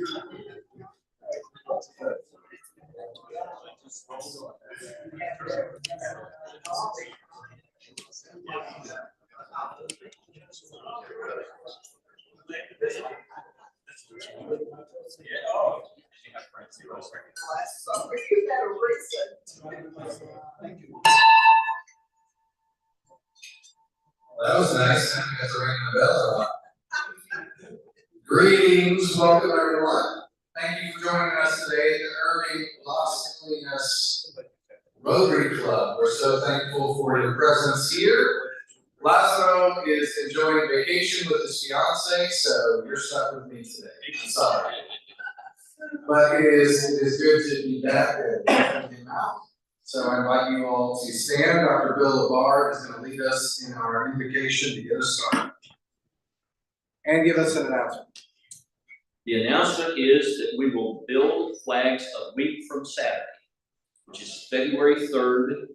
That was nice. You got to ring the bell a lot. Greetings, welcome everyone. Thank you for joining us today at the Irving Las Colinas Rotary Club. We're so thankful for your presence here. Lazaro is enjoying vacation with his fiance, so you're stuck with me today. I'm sorry. But it is good to be back and helping him out. So I invite you all to stand. Dr. Bill LaBar is going to lead us in our invocation to get us started. And give us an announcement. The announcement is that we will build flags a week from Saturday, which is February 3rd,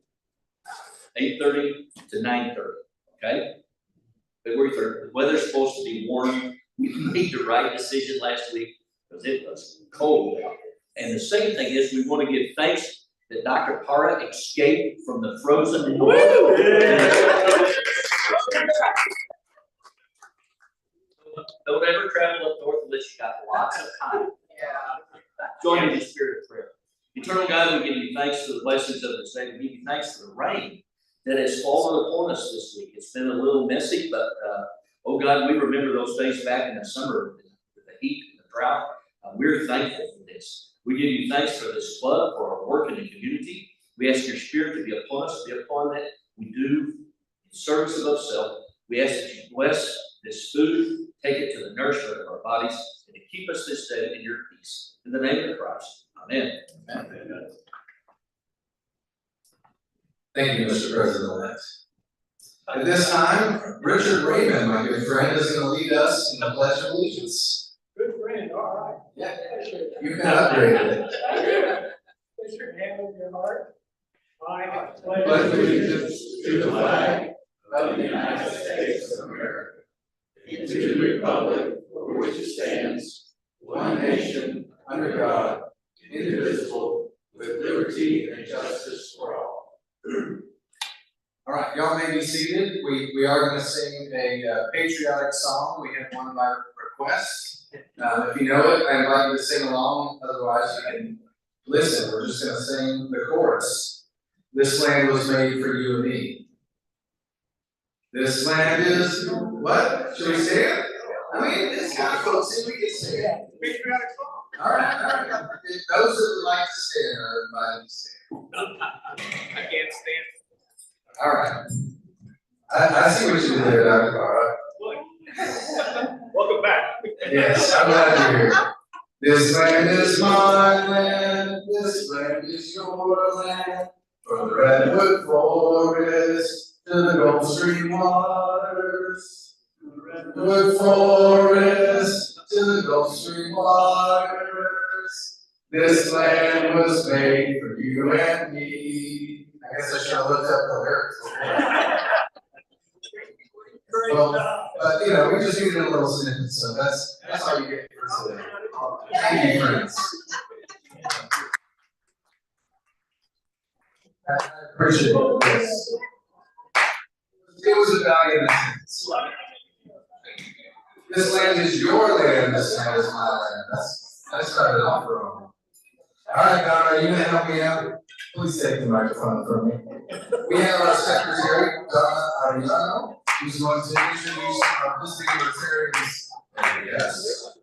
8:30 to 9:30. Okay? February 3rd. The weather's supposed to be warm. We made the right decision last week because it was cold out there. And the second thing is we want to give thanks that Dr. Para escaped from the frozen north. Don't ever travel up north unless you got lots of time. Join in the spirit of prayer. Eternal God, we give you thanks for the blessings of this day. We give you thanks for the rain that has fallen upon us this week. It's been a little messy, but oh God, we remember those days back in the summer with the heat and the drought. We're thankful for this. We give you thanks for this flood, for our work in the community. We ask your spirit to be upon us, be upon that we do in service of self. We ask that you bless this food, take it to the nourishment of our bodies, and to keep us this day in your peace. In the name of Christ. Amen. Amen. Thank you, Mr. President-elect. At this time, Richard Raymond, my good friend, is going to lead us in the Pledge of Allegiance. Good friend, all right. Yeah, you can upgrade it. Put your hand on your heart. I Pledge allegiance to the flag of the United States of America, and to the republic for which it stands, one nation, under God, indivisible, with liberty and justice for all. All right, y'all may be seated. We are going to sing a patriotic song. We have one by request. If you know it, I invite you to sing along. Otherwise, you can listen. We're just going to sing the chorus. This land was made for you and me. This land is what? Should we say it? I mean, it's kind of folks. See, we can say it. patriotic song. All right. Those that would like to say it are invited to say it. I can't stand it. All right. I see what you did there, Dr. Barra. Welcome back. Yes, I'm glad you're here. This land is my land. This land is your land. From the redwood forest to the Gulf Stream waters. The redwood forest to the Gulf Stream waters. This land was made for you and me. I guess I should have looked up the lyrics. Well, but you know, we just needed a little snippet, so that's all you get for today. Thank you, friends. I appreciate it. Yes. It was a valiant attempt. This land is your land. This land is my land. I started off wrong. All right, Donna, are you going to help me out? Please take the microphone from me. We have our secretary, Donna Ariano, who's going to introduce our visiting Rotarians. Yes.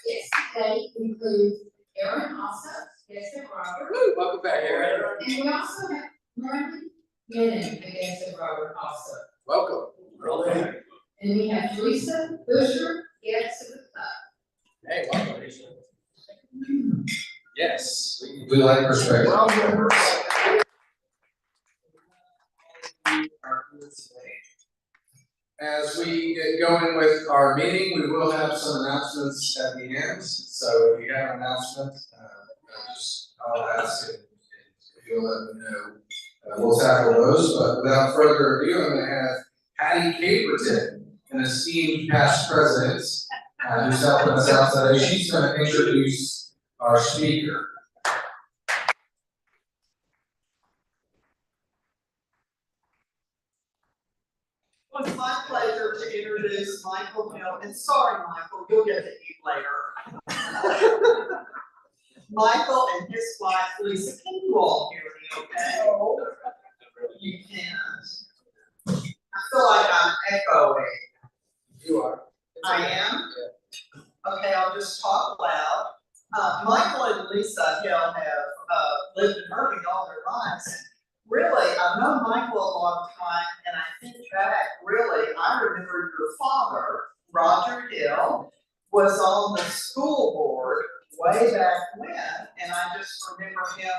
Yes, they include Aaron also, Jessica Robert. Welcome back, Aaron. And we also have Martin Gannon and Jessica Robert also. Welcome. And we have Teresa Busher, guest of the club. Hey, welcome, Teresa. Yes, we like perspective. As we get going with our meeting, we will have some announcements at the end. So if you have an announcement, I'll ask if you'll let me know. We'll tackle those. But without further ado, I'm going to have Patty Caperton, an esteemed past president, who's helping us out today. She's going to introduce our speaker. Well, it's my pleasure to introduce Michael Hill, and sorry, Michael, you'll get to eat later. Michael and his wife, Lisa, can you all hear me okay? You can. I feel like I'm echoing. You are. I am? Okay, I'll just talk loud. Michael and Lisa Hill have lived in Irving all their lives. Really, I've known Michael a long time, and I think back, really, I remember your father, Roger Hill, was on the school board way back when, and I just remember him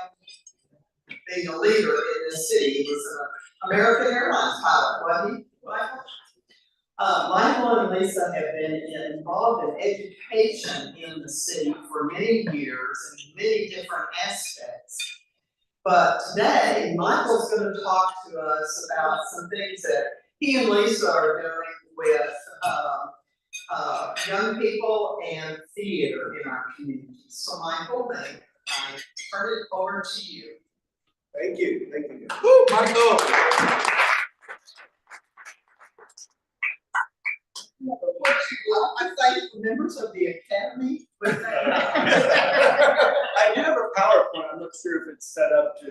being a leader in the city. He was an American Airlines pilot, wasn't he, Michael? Michael and Lisa have been involved in education in the city for many years in many different aspects. But today, Michael's going to talk to us about some things that he and Lisa are doing with young people and theater in our community. So Michael, may I turn it over to you. Thank you. Woo, Michael! I thank the members of the Academy. I do have a PowerPoint. I'm not sure if it's set up to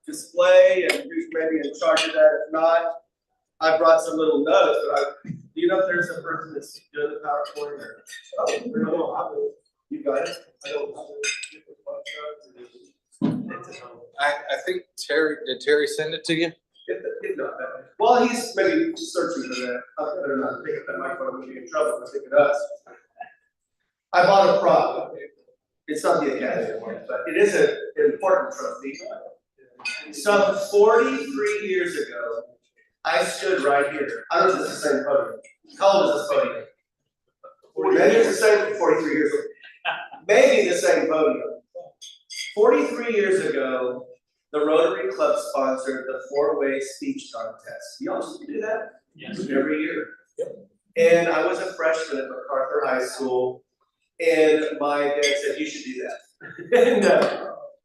display and who's maybe in charge of that. If not, I brought some little notes, but do you know if there's a person that's doing the PowerPoint or? Oh, you got it? I don't have it. I think did Terry send it to you? If not that. While he's maybe searching for that, I better not pick up that microphone and be in trouble if I pick it up. I bought a prop. It's not the Academy Award, but it is an important trophy. Some 43 years ago, I stood right here. I don't know if it's the same podium. How old is this podium? Maybe it's the same 43 years ago. Maybe the same podium. 43 years ago, the Rotary Club sponsored the 4-way speech contest. You all used to do that? Yes. Every year. Yep. And I was a freshman at MacArthur High School, and my dad said, you should do that.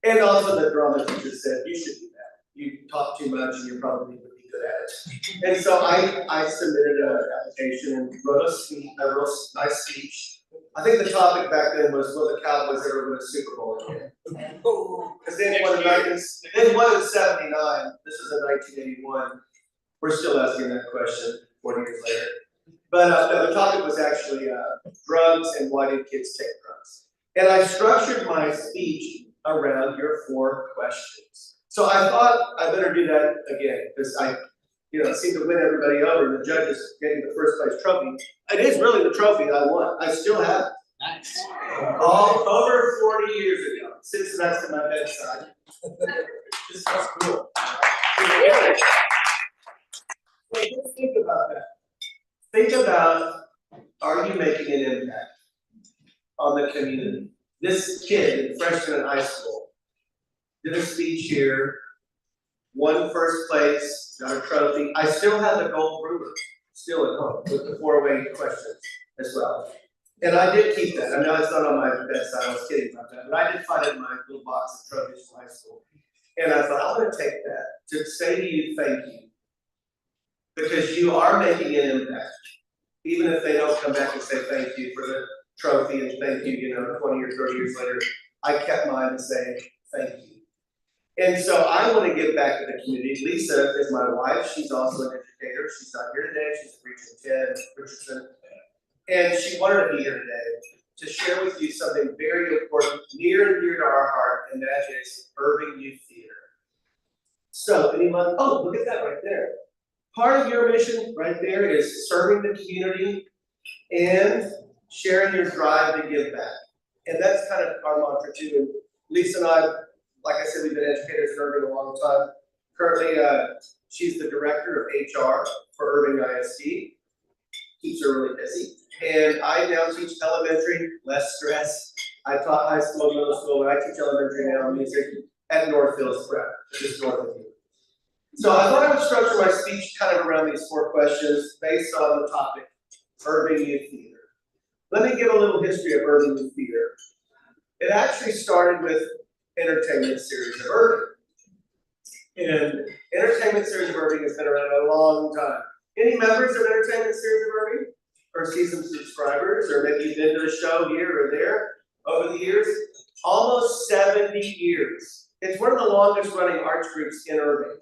and also the drama teacher said, you should do that. You talk too much and you probably would be good at it. And so I submitted an application and wrote a real nice speech. I think the topic back then was, will the Cowboys ever win a Super Bowl again? Because they won in 79. This was in 1981. We're still asking that question 40 years later. But the topic was actually drugs and why did kids take drugs. And I structured my speech around your 4 questions. So I thought I better do that again because I seem to win everybody over. The judges getting the first place trophy. It is really the trophy I won. I still have it. Nice. All over 40 years ago. Sits next to my bedside. This is cool. So just think about that. Think about, are you making an impact on the community? This kid, freshman in high school, did a speech here, won first place, got a trophy. I still have the gold ruler, still at home, with the 4-way questions as well. And I did keep that. I know it's not on my bedside, I was kidding about that, but I did find it in my little box of trophies from high school. And I thought, I'm gonna take that to say to you, thank you. Because you are making an impact. Even if they don't come back and say thank you for the trophy and thank you, 20 or 30 years later, I kept mine to say thank you. And so I want to give back to the community. Lisa is my wife. She's also an educator. She's not here today. She's at Region 10, Richardson. And she wanted to be here today to share with you something very important, near and dear to our heart, and that is Irving Youth Theater. So anyone, oh, look at that right there. Part of your mission right there is serving the community and sharing your drive to give back. And that's kind of our mantra too. And Lisa and I, like I said, we've been educators in Irving a long time. Currently, she's the director of HR for Irving ISD. Keeps her really busy. And I now teach elementary, less stress. I taught high school, middle school, and I teach elementary now music at North Hills Prep, just north of you. So I thought I would structure my speech kind of around these 4 questions based on the topic, Irving Youth Theater. let me give a little history of Irving Youth Theater. It actually started with Entertainment Series of Irving. And Entertainment Series of Irving has been around a long time. Any members of Entertainment Series of Irving? Or seasoned subscribers, or maybe you've been to a show here or there over the years? Almost 70 years. It's one of the longest running arts groups in Irving.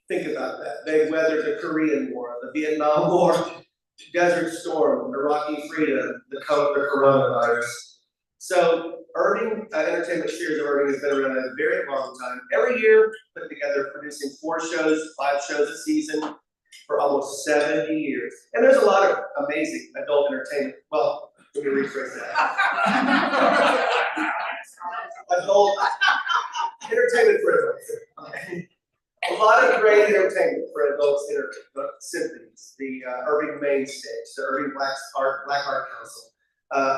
Think about that. They weathered the Korean War, the Vietnam War, Desert Storm, Iraqi freedom, the coronavirus. So Irving, Entertainment Series of Irving has been around a very long time. Every year, put together, producing 4 shows, 5 shows a season for almost 70 years. And there's a lot of amazing adult entertainment. Well, let me rephrase that. Adult entertainment for adults. A lot of great entertainment for adults, symphonies, the Irving Main Stage, the Irving Black Art Council,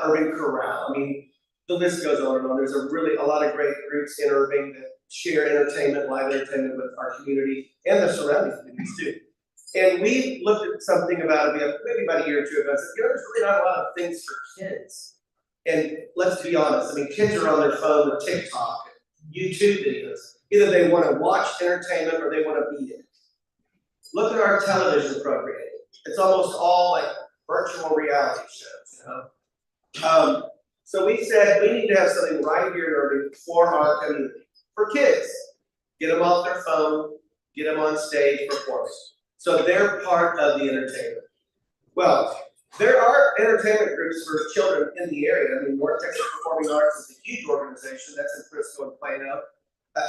Irving Chorale. I mean, the list goes on and on. There's a lot of great groups in Irving that share entertainment, live entertainment with our community and the surrounding communities too. And we looked at something about it maybe about a year or two ago and said, there's really not a lot of things for kids. And let's be honest, I mean, kids are on their phone with TikTok, YouTube videos. Either they want to watch entertainment or they want to be in it. Look at our television programming. It's almost all like virtual reality shows, you know? So we said we need to have something right here in Irving for our community, for kids. Get them off their phone, get them on stage performing. So they're part of the entertainment. Well, there are entertainment groups for children in the area. I mean, North Texas Performing Arts is a huge organization that's in Frisco and Plano.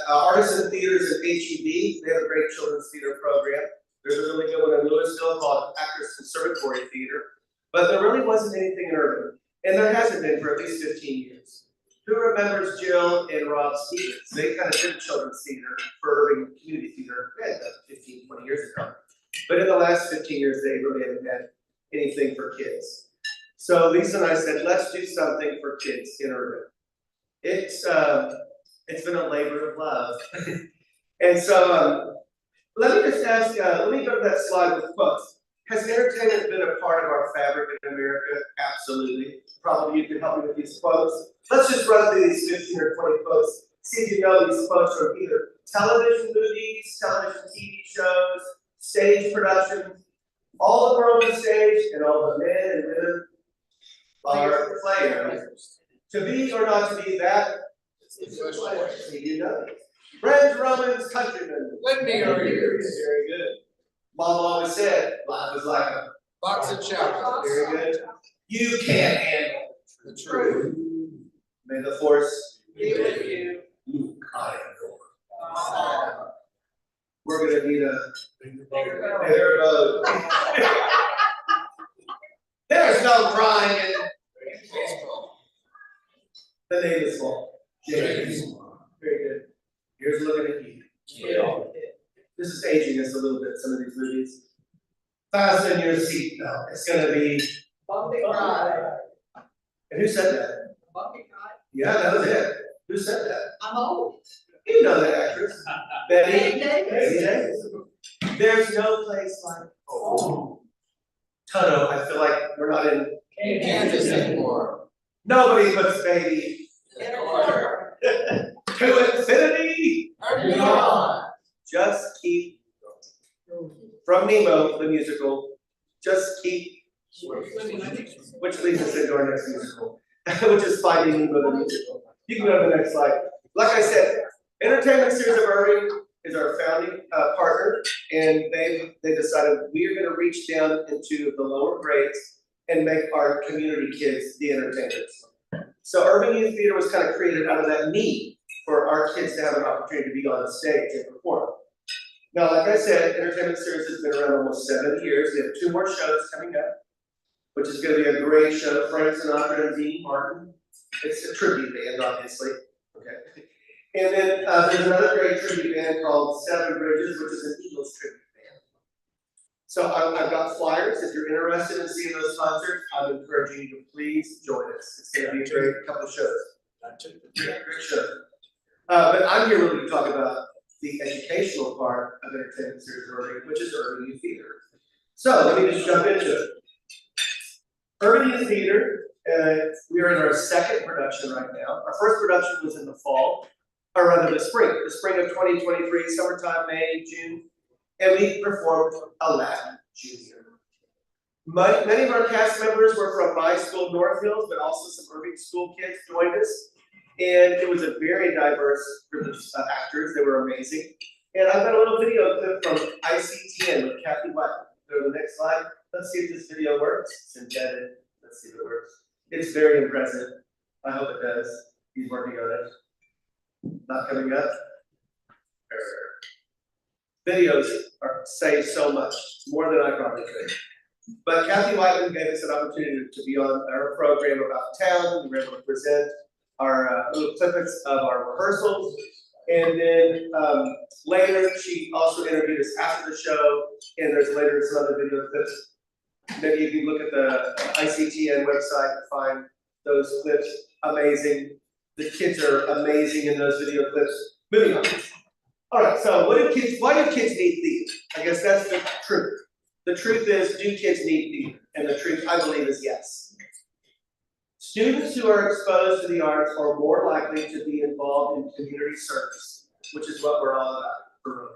Artisan Theaters at HEB, they have a great children's theater program. There's a really good one in Louisville called Actors Conservatory Theater. But there really wasn't anything in Irving. And there hasn't been for at least 15 years. Who remembers Jill and Rob Stevens? They kind of did children's theater for Irving Community Theater 15, 20 years ago. But in the last 15 years, they really haven't had anything for kids. So Lisa and I said, let's do something for kids in Irving. It's been a labor of love. And so let me just ask, let me go to that slide with quotes. Has entertainment been a part of our fabric in America? Absolutely. Probably you can help me with these quotes. Let's just run through these 15 or 20 quotes. See if you know these quotes from either television movies, television TV shows, stage productions, all the world on stage, and all the men and women are players. To be or not to be that, you know. Friends, Romans, countrymen. Let me hear yours. Very good. Mom always said, life is like a Box of chocolates. very good. You can't handle The truth. May the force Be with you. I am Lord. We're gonna need a Bigger bigger boat. There's no crying in the name is small. James. Very good. Here's looking at you. This is aging us a little bit, some of these movies. Fasten your seatbelt. It's gonna be. Bumpy ride. And who said that? Bumpy ride. Yeah, that was it. Who said that? I'm old. You know that actress. Betty. Davis. Betty Davis. There's no place like home. Tono, I feel like we're not in Kansas anymore. nobody puts baby In a corner. to infinity. And beyond. Just keep from Nemo, the musical. Just keep, which leads us into our next musical, which is Finding Nemo, the musical. You can go to the next slide. Like I said, Entertainment Series of Irving is our founding partner, and they decided we are going to reach down into the lower grades and make our community kids the entertainers. So Irving Youth Theater was kind of created out of that need for our kids to have an opportunity to be on stage and perform. Now, like I said, Entertainment Series has been around almost 7 years. We have 2 more shows coming up, which is going to be a great show. Frank Sinatra and Dean Martin. It's a tribute band, obviously. Okay. And then there's another great tribute band called Seven Bridges, which is an Eagles tribute band. So I've got flyers. If you're interested in seeing those concerts, I'm encouraging you to please join us. It's going to be a great couple of shows. Great show. But I'm here really to talk about the educational part of Entertainment Series of Irving, which is Irving Youth Theater. So let me just jump into it. Irving Youth Theater We are in our second production right now. Our first production was in the fall, or rather the spring of 2023, summertime, May, June, and we performed Aladdin Junior. Many of our cast members were from my school, North Hills, but also some Irving school kids joined us. And it was a very diverse group of actors. They were amazing. And I've got a little video clip from ICTN with Kathy White. Go to the next slide. Let's see if this video works. It's embedded. Let's see if it works. It's very impressive. I hope it does. He's working on it. Not coming up. Videos say so much, more than I probably could. But Kathy Whiteman gave us an opportunity to be on our program about town. We were able to present our little snippets of our rehearsals. And then later, she also interviewed us after the show, and there's later some other video clips. Maybe you can look at the ICTN website and find those clips. Amazing. The kids are amazing in those video clips. Moving on. All right, so why do kids need theater? I guess that's the truth. The truth is, do kids need theater? And the truth, I believe, is yes. Students who are exposed to the arts are more likely to be involved in community service, which is what we're all about for Rotary.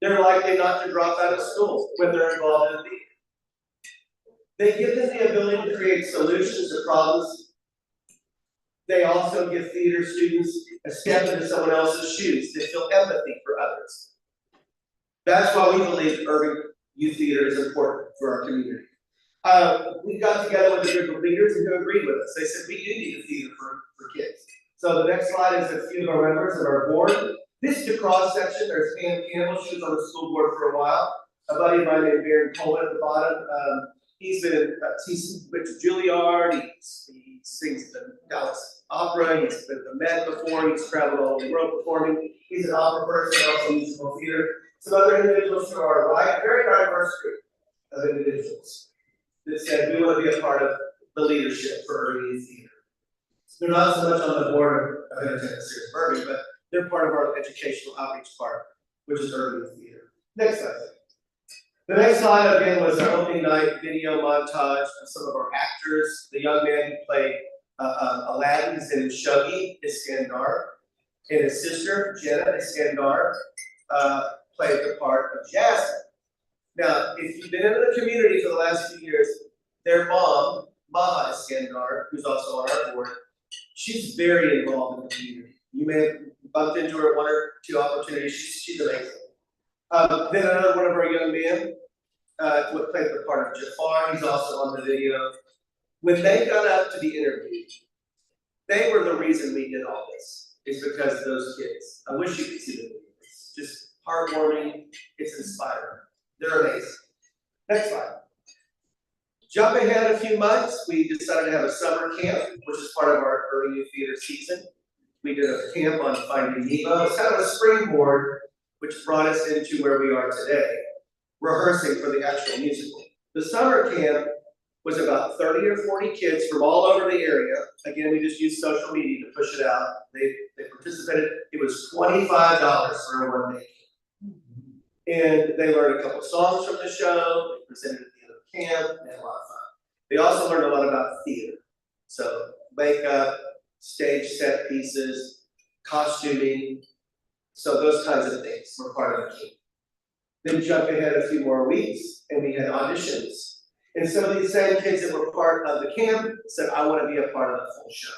They're likely not to drop out of school when they're involved in theater. They give them the ability to create solutions to problems. They also give theater students a step into someone else's shoes. They feel empathy for others. That's why we believe Irving Youth Theater is important for our community. We got together with a group of leaders who agreed with us. They said we do need a theater for kids. So the next slide is a few of our members of our board. This is the cross section. There's Pam Campbell. She was on the school board for a while. A buddy of mine named Baron Coleman at the bottom. He's went to Juilliard. He sings at the Dallas Opera. He's been at the Met before. He's traveled all over the world performing. He's an opera person, also musical theater. Some other individuals to our right, a very diverse group of individuals that said we want to be a part of the leadership for Irving Youth Theater. They're not so much on the board of Entertainment Series of Irving, but they're part of our educational outreach part, which is Irving Youth Theater. Next slide. The next slide again was our opening night video montage of some of our actors. The young man who played Aladdin, his name is Shuggy Iskandar, and his sister Jenna Iskandar played the part of Jasmine. Now, if you've been in the community for the last few years, their mom, Maha Iskandar, who's also on our board, she's very involved in the community. You may have bumped into her one or two opportunities. She's amazing. Then another one of our young men played the part of Jafar. He's also on the video. When they got up to be interviewed, they were the reason we did all this. It's because of those kids. I wish you could see the video. It's just heartwarming. It's inspiring. They're amazing. Next slide. Jump ahead a few months. We decided to have a summer camp, which is part of our Irving Youth Theater season. We did a camp on Finding Nemo. It's kind of a springboard, which brought us into where we are today, rehearsing for the actual musical. The summer camp was about 30 or 40 kids from all over the area. Again, we just used social media to push it out. They participated. It was $25 for a one-day camp. And they learned a couple songs from the show. They presented at the end of the camp. They had a lot of fun. They also learned a lot about theater. So makeup, stage set pieces, costuming. So those kinds of things were part of the camp. Then jump ahead a few more weeks and we had auditions. And some of these same kids that were part of the camp said, I want to be a part of the full show.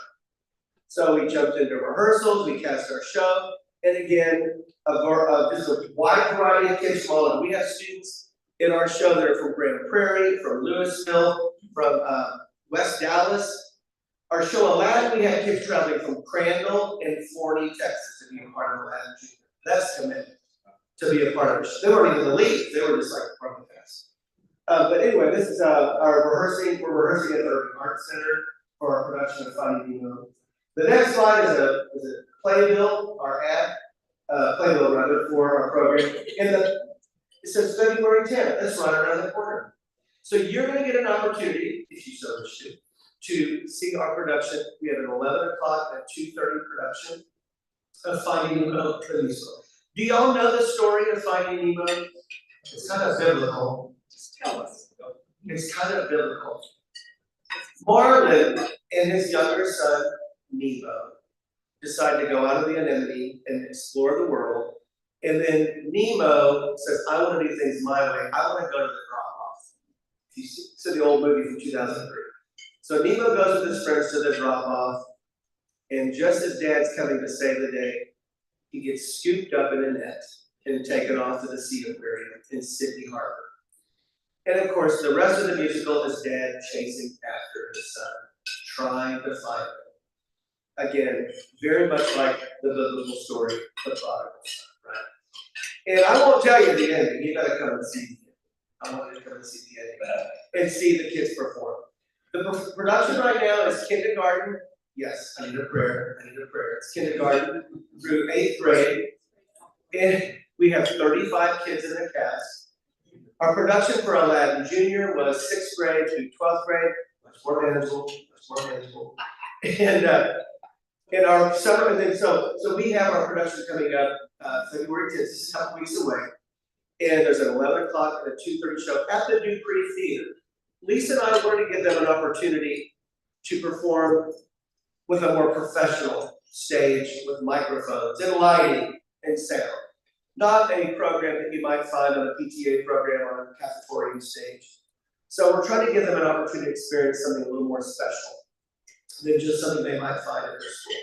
So we jumped into rehearsals, we cast our show, and again, just a wide variety of kids from all over. We have students in our show that are from Grand Prairie, from Louisville, from West Dallas. Our show Aladdin, we had kids traveling from Crandall and Forney, Texas to be a part of Aladdin Junior. That's commitment to be a part of the show. They weren't even the lead, they were just like part of the cast. But anyway, this is our rehearsing. We're rehearsing at the Irving Arts Center for our production of Finding Nemo. The next slide is a playbill, our ad, playbill rather, for our program. And it says February 10th. That's right around the corner. So you're going to get an opportunity, if you so wish to see our production. We have an 11 o'clock and 2:30 production of Finding Nemo, the musical. Do y'all know the story of Finding Nemo? It's kind of biblical. Tell us. It's kind of biblical. Marlon and his younger son, Nemo, decide to go out of the anemone and explore the world. And then Nemo says, I want to do things my way. I want to go to the drop-off. You see the old movie from 2003. So Nemo goes with his friends to the drop-off, and just as Dad's coming to save the day, he gets scooped up in a net and taken off to the Sea Aquarium in Sydney Harbor. And of course, the rest of the musical is Dad chasing after his son, trying to find him. Again, very much like the biblical story, the prodigal son, right? And I won't tell you the ending. You gotta come and see the ending. I want you to come and see the ending and see the kids perform. The production right now is kindergarten. Yes, I need a prayer. I need a prayer. It's kindergarten through 8th grade. And we have 35 kids in the cast. Our production for Aladdin Junior was 6th grade through 12th grade, much more manageable, much more manageable. And our summer, and then so we have our production coming up February 10th, just a couple weeks away. And there's an 11 o'clock and a 2:30 show at the Dupree Theater. Lisa and I wanted to give them an opportunity to perform with a more professional stage with microphones and lighting and sound. Not a program that you might find on a PTA program on a cafeteria stage. So we're trying to give them an opportunity to experience something a little more special than just something they might find at their school.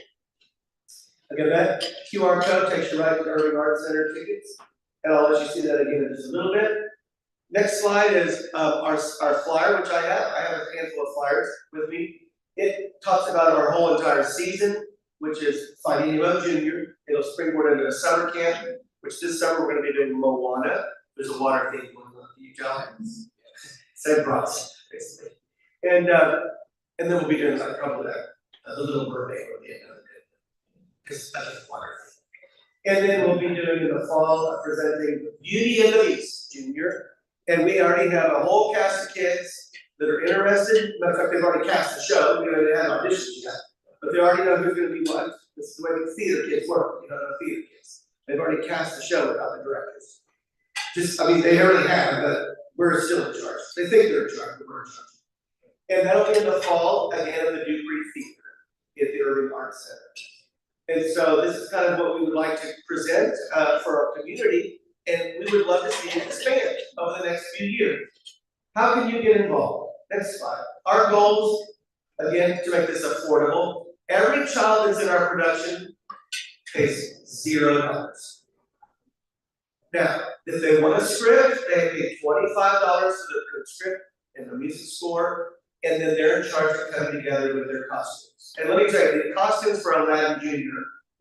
Again, that QR code takes you right to the Irving Arts Center tickets, and I'll let you see that again in just a little bit. Next slide is our flyer, which I have. I have a handful of flyers with me. It talks about our whole entire season, which is Fighting Nemo Junior. It'll springboard into a summer camp, which this summer we're going to be doing Moana. There's a water theme going on for you, John. Same process, basically. And then we'll be doing like probably that, the Little Mermaid or the end of it, because that's just water. And then we'll be doing in the fall presenting Beauty and the Beast Junior. And we already have a whole cast of kids that are interested. Matter of fact, they've already cast the show. We haven't had auditions yet, but they already know who's going to be what. This is the way the theater kids work. You know, the theater kids. They've already cast the show without the directors. They already have, but we're still in charge. They think they're in charge, but we're in charge. And that'll be in the fall, again, at the Dupree Theater at the Irving Arts Center. And so this is kind of what we would like to present for our community, and we would love to see it expand over the next few years. How can you get involved? Next slide. Our goals, again, to make this affordable. Every child that's in our production pays $0. Now, if they want a script, they pay $25 for the script and the music score, and then they're in charge of coming together with their costumes. And let me tell you, the costumes for Aladdin Junior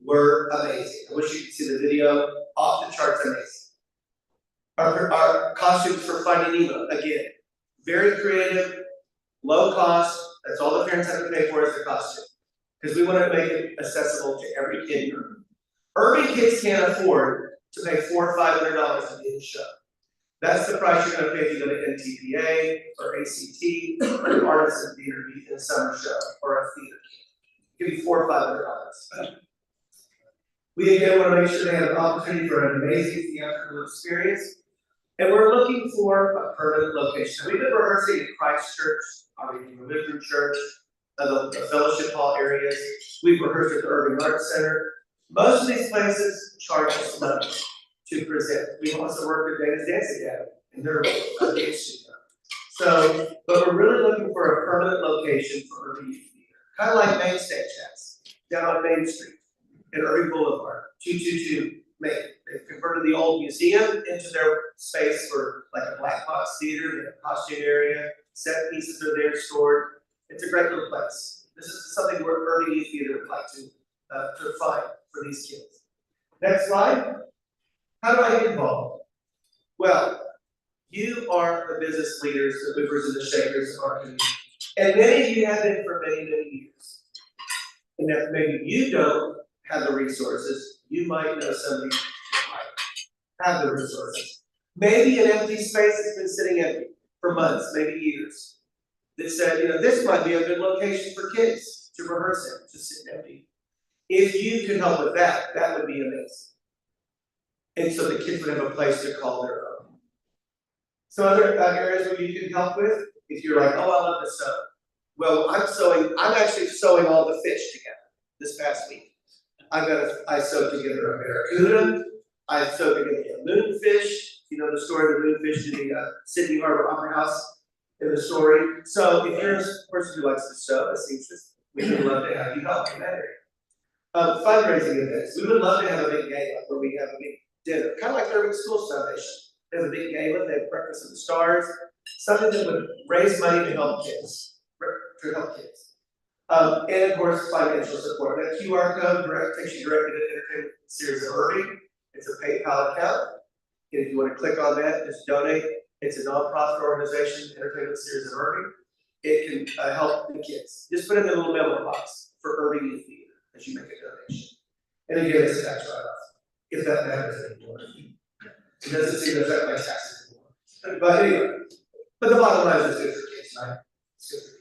were amazing. I wish you could see the video, off the charts amazing. Our costumes for Finding Nemo, again, very creative, low cost, that's all the parents have to pay for is the costume. Because we want to make it accessible to every kid in Irving. Irving kids can't afford to pay $400 or $500 to be in the show. That's the price you're going to pay if you go to NTPA or ACT or an artist in theater in a summer show or a theater camp. Give you $400 or $500. We again want to make sure they have an opportunity for an amazing theatrical experience. And we're looking for a permanent location. We've been rehearsing in Christchurch, obviously the Lutheran Church, the fellowship hall areas. We've rehearsed at the Irving Arts Center. Most of these places charge us money to present. We also work with Dana's Dance Academy in their dance studio. So, but we're really looking for a permanent location for Irving Youth Theater. Kind of like Main Stage has, down on Main Street, in Irving Boulevard, 222 Main. They've converted the old museum into their space for like a black box theater, they have a costume area, set pieces are there stored. It's a great little place. This is something where Irving Youth Theater would like to find for these kids. Next slide. How do I get involved? Well, you are the business leaders, the movers and the shakers of our community. And many of you have been for many, many years. And if maybe you don't have the resources, you might know somebody who might have the resources. Maybe an empty space has been sitting empty for months, maybe years. That said, this might be a good location for kids to rehearse in, to sit empty. If you could help with that, that would be amazing. And so the kids would have a place to call their own. Some other areas where you can help with, if you're like, oh, I love to sew. Well, I'm actually sewing all the fish together this past week. I sewed together a barracuda, I sewed together a moonfish, you know the story of the moonfish in the Sydney Harbor Opera House in the story. So if you're a person who likes to sew, a seamstress, we would love to have you help in that area. Fundraising events, we would love to have a big gala where we have a big dinner, kind of like Irving School Foundation. They have a big gala, they have breakfast of the stars, something that would raise money to help kids. And of course, financial support. That QR code takes you directly to the entertainment series of Irving. It's a PayPal account. And if you want to click on that, just donate. It's a nonprofit organization, entertainment series of Irving. It can help the kids. Just put in the little memo box for Irving Youth Theater as you make a donation. And again, it's a tax write-off, if that matters anymore. It doesn't seem to affect my taxes anymore. But anyway, but the bottom line is it's good for kids, right? It's good for kids.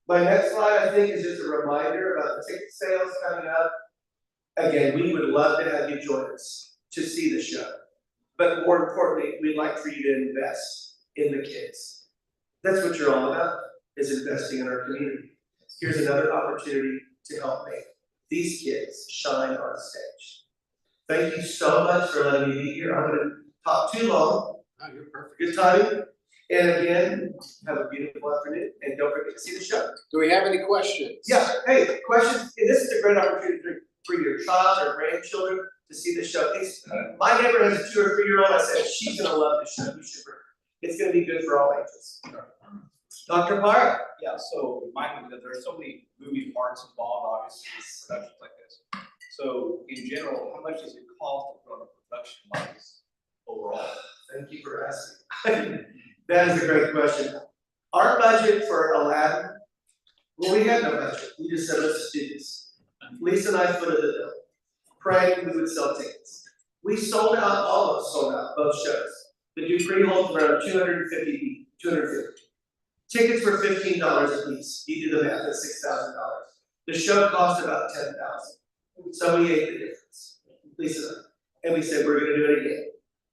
My next slide, I think, is just a reminder about the ticket sales coming up. Again, we would love to have you join us to see the show. But more importantly, we'd like for you to invest in the kids. That's what you're all about, is investing in our community. Here's another opportunity to help make these kids shine on stage. Thank you so much for letting me be here. I'm gonna talk too long. Oh, you're perfect. Good timing. And again, have a beautiful afternoon, and don't forget to see the show. Do we have any questions? Yeah, hey, questions, and this is a great opportunity for your child or grandchildren to see the show. My neighbor has a 2 or 3 year old, I said, she's gonna love the show, you should bring her. It's gonna be good for all ages. Dr. Parr? Yeah, so Michael, there are so many moving parts involved, obviously, in productions like this. So in general, how much does it cost to run a production like this overall? Thank you for asking. That is a great question. Our budget for Aladdin, well, we had no budget. We just said, let's do this. Lisa and I footed the bill, praying we would sell tickets. We sold out, almost sold out, both shows. The Dupree holds around 250. Tickets were $15 a piece. You do the math, that's $6,000. The show cost about $10,000. So we ate the difference, Lisa and we said, we're gonna do it again.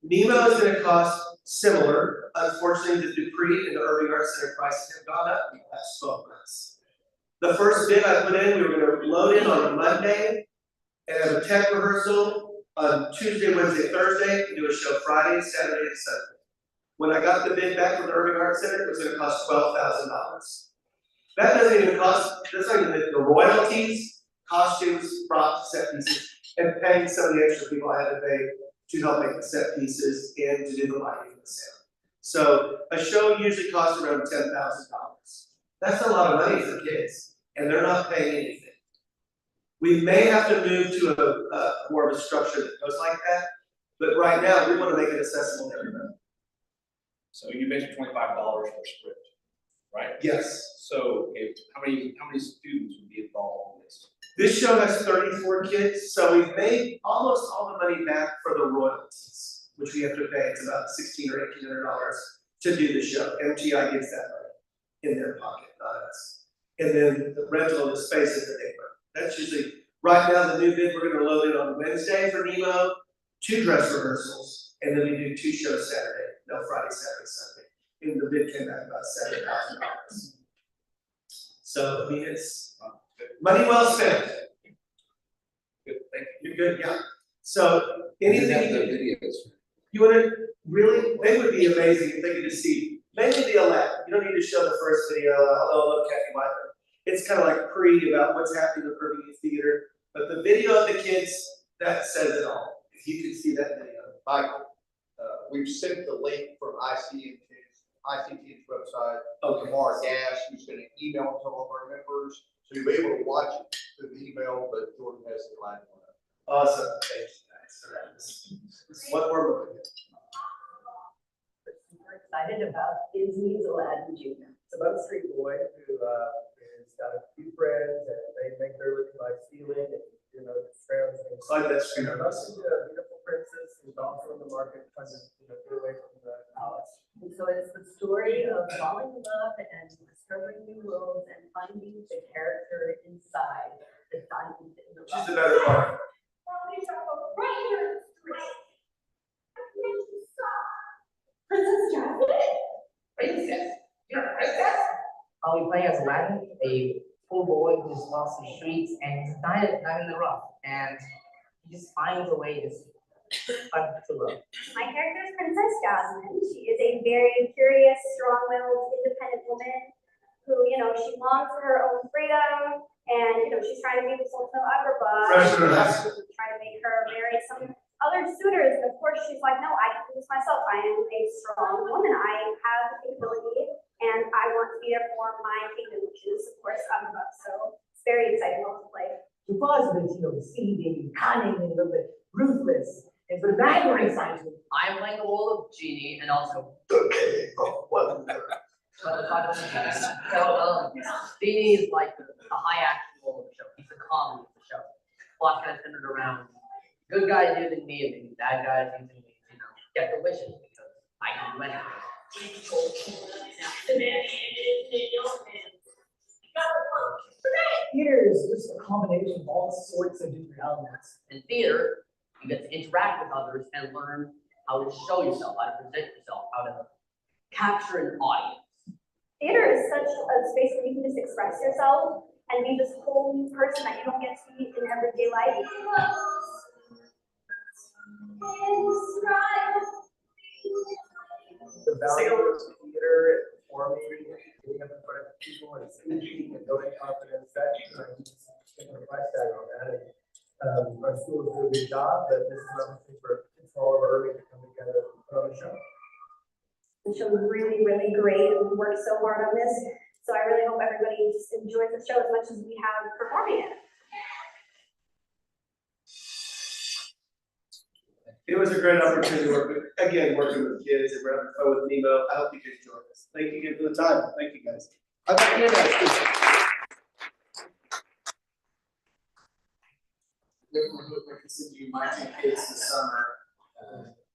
Nemo is gonna cost similar. Unfortunately, the Dupree and the Irving Arts Center prices have gone up in the last 12 months. The first bid I put in, we were gonna load in on a Monday and have a tech rehearsal on Tuesday, Wednesday, Thursday, and do a show Friday, Saturday, and Sunday. When I got the bid back from the Irving Arts Center, it was gonna cost $12,000. That doesn't even cost, that's not even the royalties, costumes, props, set pieces, and paying some of the extra people I had to pay to help make the set pieces and to do the lighting and the sound. So a show usually costs around $10,000. That's a lot of money for kids, and they're not paying anything. We may have to move to a more of a structure that goes like that, but right now we want to make it accessible to everybody. So you mentioned $25 per script, right? Yes. So how many students would be involved in this? This show has 34 kids, so we've made almost all the money back for the royalties, which we have to pay. It's about $1,600 or $1,800 to do the show. MTI gets that money in their pocket, not us. And then the rental of the space is the big one. That's usually, right now, the new bid, we're gonna load in on Wednesday for Nemo, 2 dress rehearsals, and then we do 2 shows Saturday. No, Friday, Saturday, Sunday. And the bid came back about $7,000. So, I mean, it's money well spent. Good, thank You're good, yeah. So, anything videos. you wanna, really, they would be amazing if they could just see, mainly the Aladdin. You don't need to show the first video, although I love Kathy Whiteman. It's kind of like about what's happening with Irving Youth Theater. But the video of the kids, that says it all. If you could see that video. Michael, we've sent the link from ICT's website to Mark Gash, who's gonna email it to all of our members. So you'll be able to watch it through the email, but Jordan has the line on it. Awesome, thanks, guys. What more movie? We're excited about Disney's Aladdin Jr. It's about a street boy who has got a few friends and they make their living by stealing and, trails and. Slide that screen And over. most of the beautiful princess who's off from the market trying to, get away from the palace. And so it's the story of falling in love and discovering new worlds and finding the character inside the diamond in the rough. She's the better part. Princess Jasmine? Princess? You're a princess? Oh, we playing as Aladdin, a poor boy who just lost in the streets and he's dying in the rough. And he just finds a way to find true love. My character is Princess Jasmine. She is a very curious, strong-willed, independent woman who, she longs for her own freedom, and, she's trying to be the Sultan of Agrabah. Trying to make her marry some other suitors, and of course, she's like, no, I can do this myself. I am a strong woman. I have the capability, and I want to be there for my kingdom, which is, of course, Agrabah. So it's very exciting role to play. She was a bit, deceiving, cunning, and a little bit ruthless. And for the bad guy side to it, I'm playing the role of Genie and also the king of wonder. Genie is like the high action role of the show. He's the comedy of the show. Plot kind of centered around good guys using me and maybe bad guys using me, get the wishes because I can do anything. Theater is just a combination of all sorts of different elements. In theater, you get to interact with others and learn how to show yourself, how to present yourself, how to capture an audience. Theater is such a space where you can just express yourself and be this whole new person that you don't get to meet in everyday life. The value of theater, performing, getting up in front of people and speaking and building confidence, that taking a price tag on that. And our school is doing a good job, but this is another thing for all of Irving to come together and put on a show. The show was really, really great, and we worked so hard on this. So I really hope everybody just enjoys the show as much as we have performing it. It was a great opportunity to working with kids and we're having fun with Nemo. I hope you guys enjoyed this. Thank you again for the time. Thank you guys. I'm back here now. I can send you my 2 kids this summer,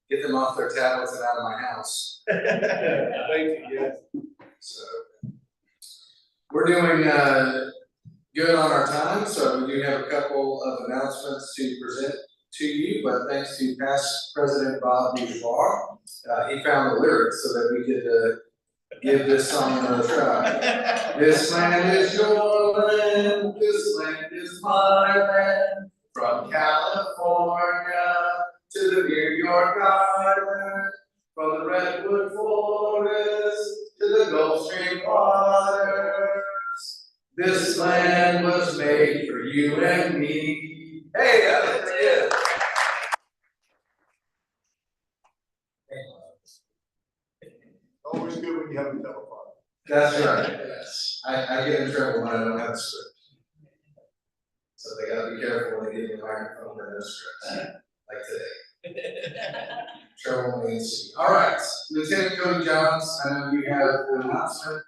get them off their tablets and out of my house. Thank you, yes. So, we're doing good on our time, so we do have a couple of announcements to present to you, but thanks to past President Bob Dubois, he found the lyrics so that we could give this song another try. This land is your land, this land is my land, from California to the New York Island, from the Redwood Forest to the Gulf Stream waters. This land was made for you and me. Hey, that's it. Always good when you have a telephone. That's right, yes. I get in trouble when I don't have a script. So they gotta be careful when they give me a microphone and no script, like today. Trouble means. All right, Lieutenant Cody Johns, I know you have an announcement.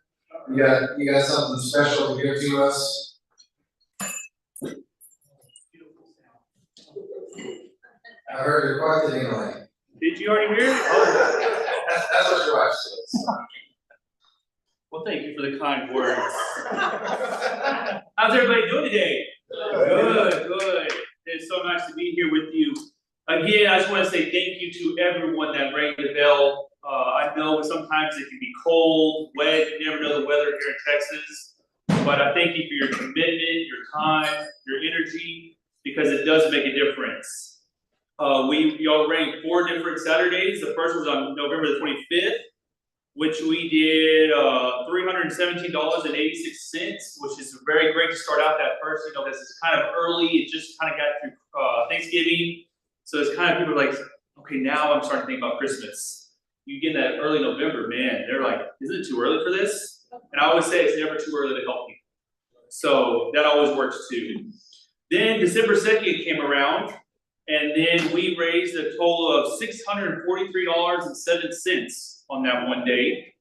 You got something special to give to us? I heard you're quite the ding-a-ling. Did you already hear it? Oh, that's what your wife says. Well, thank you for the kind words. How's everybody doing today? Good. It's so nice to be here with you. Again, I just want to say thank you to everyone that rang the bell. I know sometimes it can be cold, wet, you never know the weather here in Texas. But I thank you for your commitment, your time, your energy, because it does make a difference. Y'all rang 4 different Saturdays. The first was on November the 25th, which we did $317.86, which is very great to start out that first, because it's kind of early. It just kind of got through Thanksgiving. So it's kind of people like, okay, now I'm starting to think about Christmas. You get that early November, man, they're like, isn't it too early for this? And I always say it's never too early to help people. So that always works too. Then December 2nd came around, and then we raised a total of $643.07 on that one day.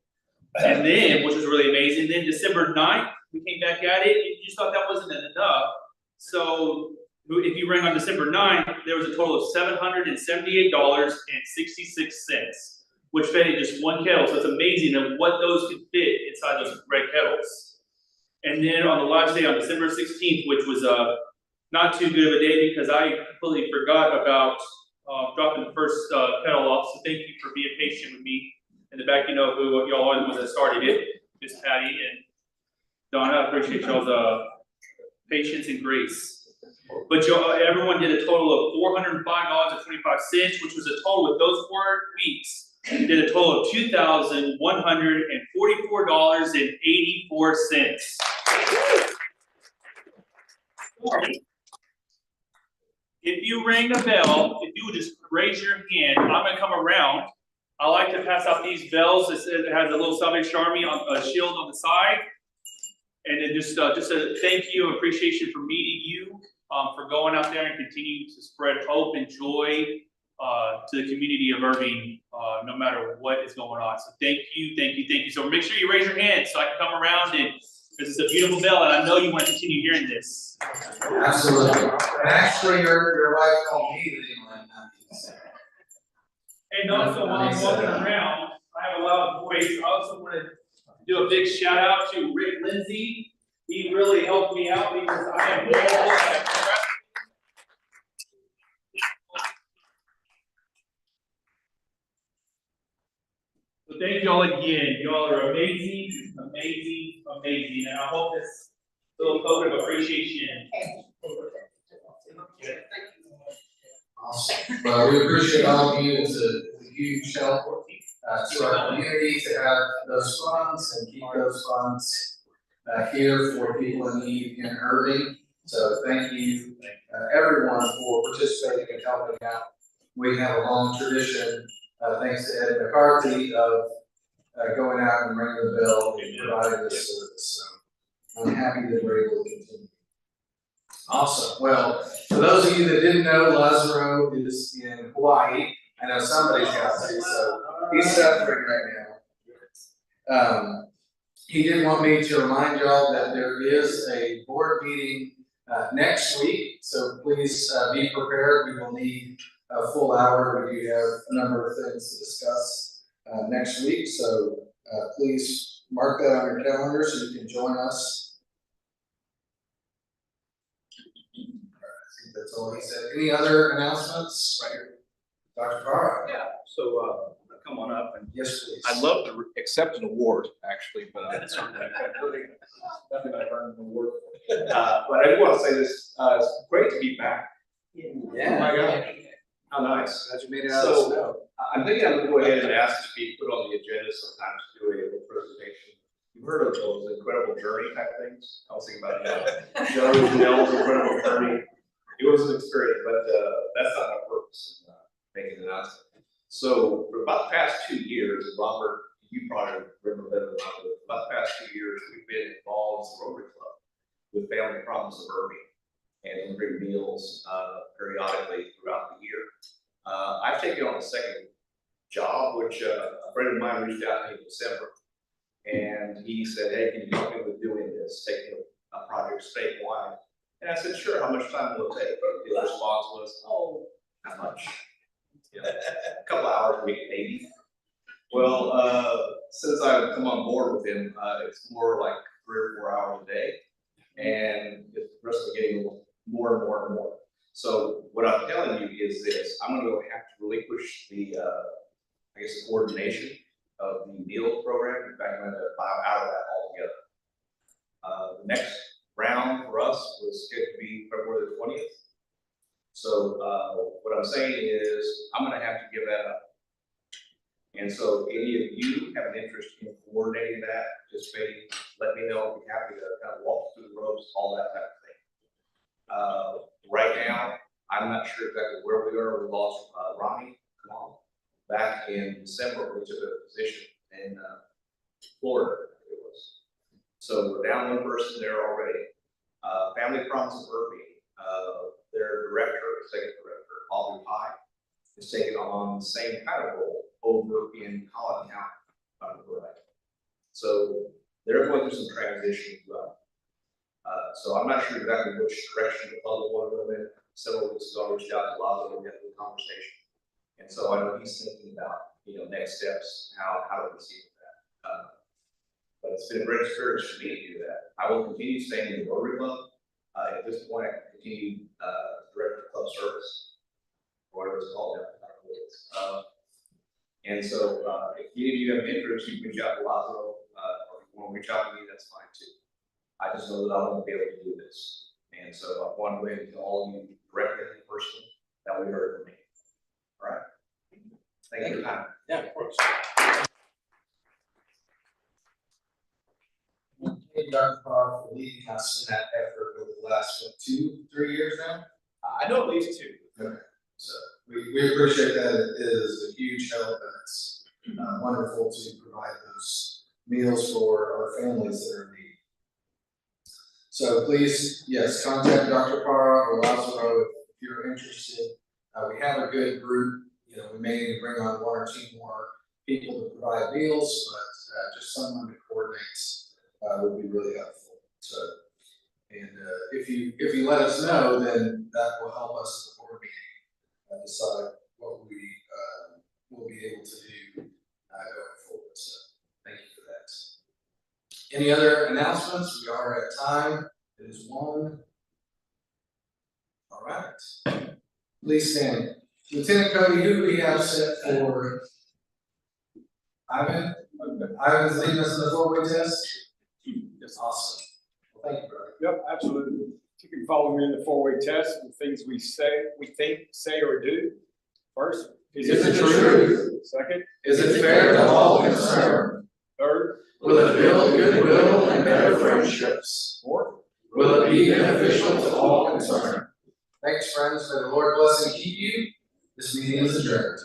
And then, which was really amazing, then December 9th, we came back at it, and you just thought that wasn't enough. So if you rang on December 9th, there was a total of $778.66, which fed in just one kettle. So it's amazing of what those can fit inside those red kettles. And then on the last day, on December 16th, which was not too good of a day because I completely forgot about dropping the first kettle off. So thank you for being patient with me. In the back, you know who y'all are, the ones that started it, Miss Patty. Donna, I appreciate y'all's patience and grace. But everyone did a total of $405.25, which was a total with those 4 weeks. Did a total of $2,144.84. If you ring a bell, if you would just raise your hand, I'm gonna come around. I like to pass out these bells. It has a little Salvation Army on a shield on the side. And then just a thank you, appreciation for meeting you, for going out there and continuing to spread hope and joy to the community of Irving, no matter what is going on. So thank you, thank you, thank you. So make sure you raise your hand so I can come around, and this is a beautiful bell, and I know you want to continue hearing this. Absolutely. And actually, your wife called me the England. And also, while I'm walking around, I have a loud voice. I also want to do a big shout out to Rick Lindsay. He really helped me out because I am terrible at So thank y'all again. Y'all are amazing, amazing, amazing. And I hope this little token of appreciation. Awesome. Well, we appreciate all of you. It's a huge help to our community to have those funds and keep those funds here for people in need in Irving. So thank you, everyone, for participating and helping out. We have a long tradition, thanks to Ed McCarthy, of going out and ringing the bell and providing this service. So I'm happy that we're able to continue. Awesome. Well, for those of you that didn't know, Lazaro is in Hawaii. I know somebody's got to, so he's suffering right now. He did want me to remind y'all that there is a board meeting next week, so please be prepared. We will need a full hour. We do have a number of things to discuss next week, so please mark that on your calendar so you can join us. That's all he said. Any other announcements? Right here. Dr. Carr? Yeah, so come on up and Yes, please. I'd love to accept an award, actually, but nothing I've earned an award. But I do want to say this, it's great to be back. Yeah. Oh my God. How nice. Glad you made it out of the snow. I'm thinking I'm gonna go ahead and ask to be put on the agenda sometimes to do a presentation. You've heard of those incredible journey type things? I was thinking about that. Johnny Snell's incredible journey. It was an experience, but that's not our purpose in making an announcement. So for about the past 2 years, Robert, you probably remember better than I do. For about the past 2 years, we've been involved as a Rotary Club with Family Promise of Irving, and we bring meals periodically throughout the year. I've taken on a second job, which a friend of mine reached out to me in December, and he said, "Hey, can you help me with doing this, taking a project statewide?" And I said, "Sure, how much time will it take?" His response was, "Oh, not much. You know, a couple hours a week, maybe." Well, since I've come on board with him, it's more like 3 or 4 hours a day, and it's progressively getting more and more and more. So what I'm telling you is this: I'm going to have to relinquish the, I guess, the coordination of the meals program. In fact, I'm going to bow out of that altogether. The next round for us was scheduled to be February the 20th. So what I'm saying is I'm going to have to give that up. And so if any of you have an interest in coordinating that, participating, let me know. I'll be happy to kind of walk through the ropes, all that type of thing. Right now, I'm not sure exactly where we are. We lost Ronnie back in December. We took a position in Florida, it was. So we're down one person there already. Family Promise of Irving, their director, executive director, Alden Pye, is taking on the same kind of role over in Colinas Country. So they're going through some transition as well. So I'm not sure exactly which direction the public want to go in. Several weeks ago, I reached out to Lalo and we had a conversation. And so I know he's thinking about, next steps, how to proceed with that. But it's been a great experience for me to do that. I will continue staying in the Rotary Club. At this point, I can continue director of club service, or whatever it's called now. And so if any of you have interest, you can reach out to Lazaro, or if you want to reach out to me, that's fine too. I just know that I want to be able to do this. And so I want to go ahead and tell all of you directly in person that we heard from me. All right? Thank you for your time. Yeah, of course. Hey, Dr. Carr, for leading us in that effort over the last, 2-3 years now? I know at least two. Okay, so we appreciate that. It is a huge help, and it's wonderful to provide those meals for our families that are in need. So please, yes, contact Dr. Carr or Lazaro if you're interested. We have a good group. We may need to bring on 1 or 2 more people to provide meals, but just someone to coordinate would be really helpful. So, and if you let us know, then that will help us at the board meeting decide what we will be able to do going forward. So, thank you for that. Any other announcements? We are at time. It is 1. All right. Please stand. Lieutenant Cody, who do we have set for Ivan? Ivan's leading us in the 4-way test? That's awesome. Well, thank you, brother. Yep, absolutely. You can follow me in the 4-way test, the things we think, say, or do. First, is it the truth? Second, is it fair to all concerned? Third, will it build goodwill and better friendships? Fourth, will it be beneficial to all concerned? Thanks, friends. May the Lord bless and keep you. This meeting is adjourned.